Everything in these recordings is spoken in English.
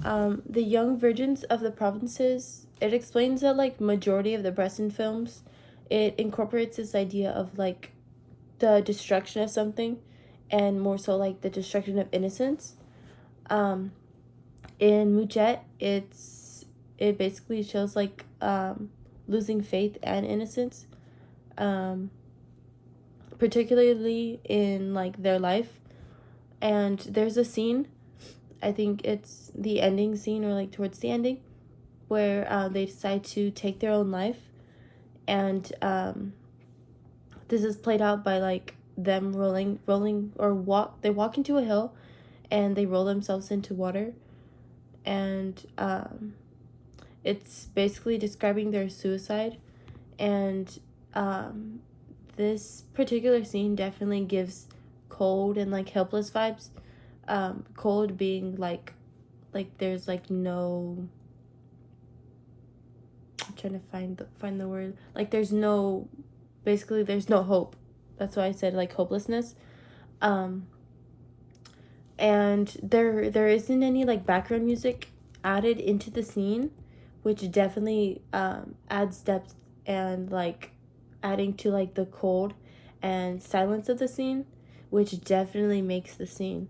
The young virgins of the provinces, it explains that like majority of the Bresson films, it incorporates this idea of like the destruction of something, and more so like the destruction of innocence. Um, in Mujet, it basically shows like losing faith and innocence, um, particularly in like their life. And there's a scene, I think it's the ending scene or like towards the ending, where they decide to take their own life, and this is played out by like them rolling or walk. They walk into a hill, and they roll themselves into water, and it's basically describing their suicide. And um, this particular scene definitely gives cold and like helpless vibes. Cold being like there's like no, I'm trying to find the word, like there's no, basically there's no hope. That's why I said like hopelessness. Um, and there isn't any like background music added into the scene, which definitely adds depth and like adding to like the cold and silence of the scene, which definitely makes the scene.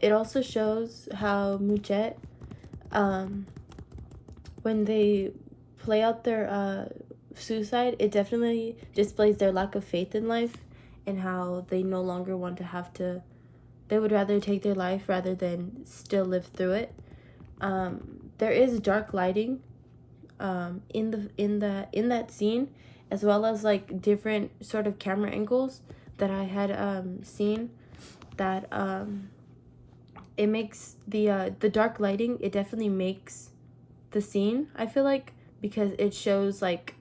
It also shows how Mujet, um, when they play out their suicide, it definitely displays their lack of faith in life, and how they no longer want to have to, they would rather take their life rather than still live through it. There is dark lighting in that scene, as well as like different sort of camera angles that I had seen, that it makes the dark lighting, it definitely makes the scene, I feel like, because it shows like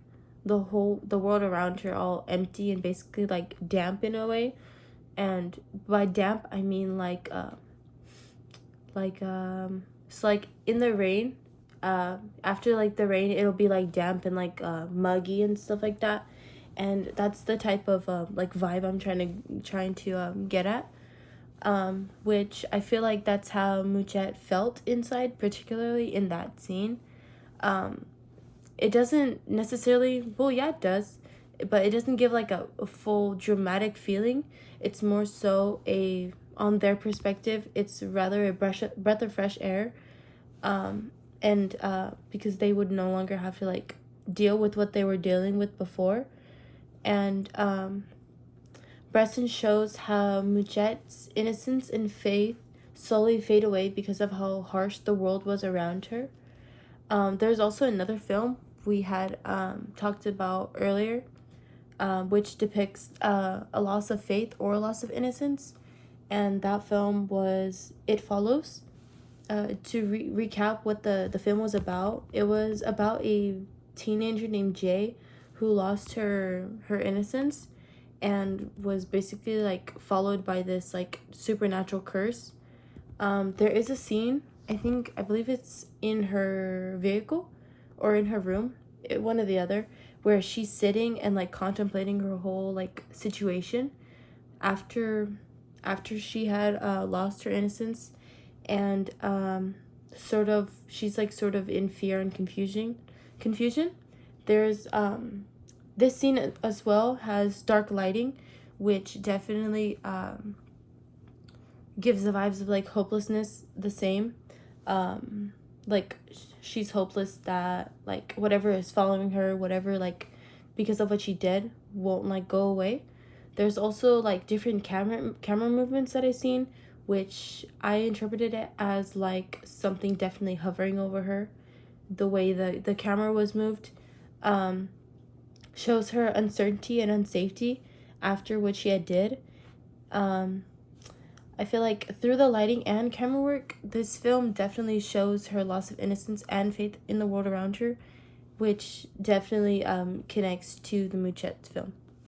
the world around her all empty and basically like damp in a way. And by damp I mean so like in the rain, after like the rain it'll be like damp and like muggy and stuff like that. And that's the type of like vibe I'm trying to get at, which I feel like that's how Mujet felt inside, particularly in that scene. um it doesn't necessarily, well, yeah, it does, but it doesn't give like a full dramatic feeling. It's more so a, on their perspective, it's rather a breath of fresh air. And because they would no longer have to like deal with what they were dealing with before. And Bresson shows how Mujet's innocence and faith slowly fade away because of how harsh the world was around her. There's also another film we had talked about earlier, which depicts a loss of faith or a loss of innocence, and that film was It Follows. To recap what the film was about, it was about a teenager named Jay who lost her innocence, and was basically like followed by this like supernatural curse. There is a scene, I believe it's in her vehicle or in her room, one or the other, where she's sitting and like contemplating her whole like situation after she had lost her innocence. And sort of she's like sort of in fear and confusion. There's this scene as well has dark lighting, which definitely gives the vibes of like hopelessness, the same. Like she's hopeless that like whatever is following her, whatever, like because of what she did, won't like go away. There's also like different camera movements that I've seen, which I interpreted it as like something definitely hovering over her. The way the camera was moved um shows her uncertainty and unsafety after what she had did. um I feel like through the lighting and camera work, this film definitely shows her loss of innocence and faith in the world around her, which definitely connects to the Muchet film.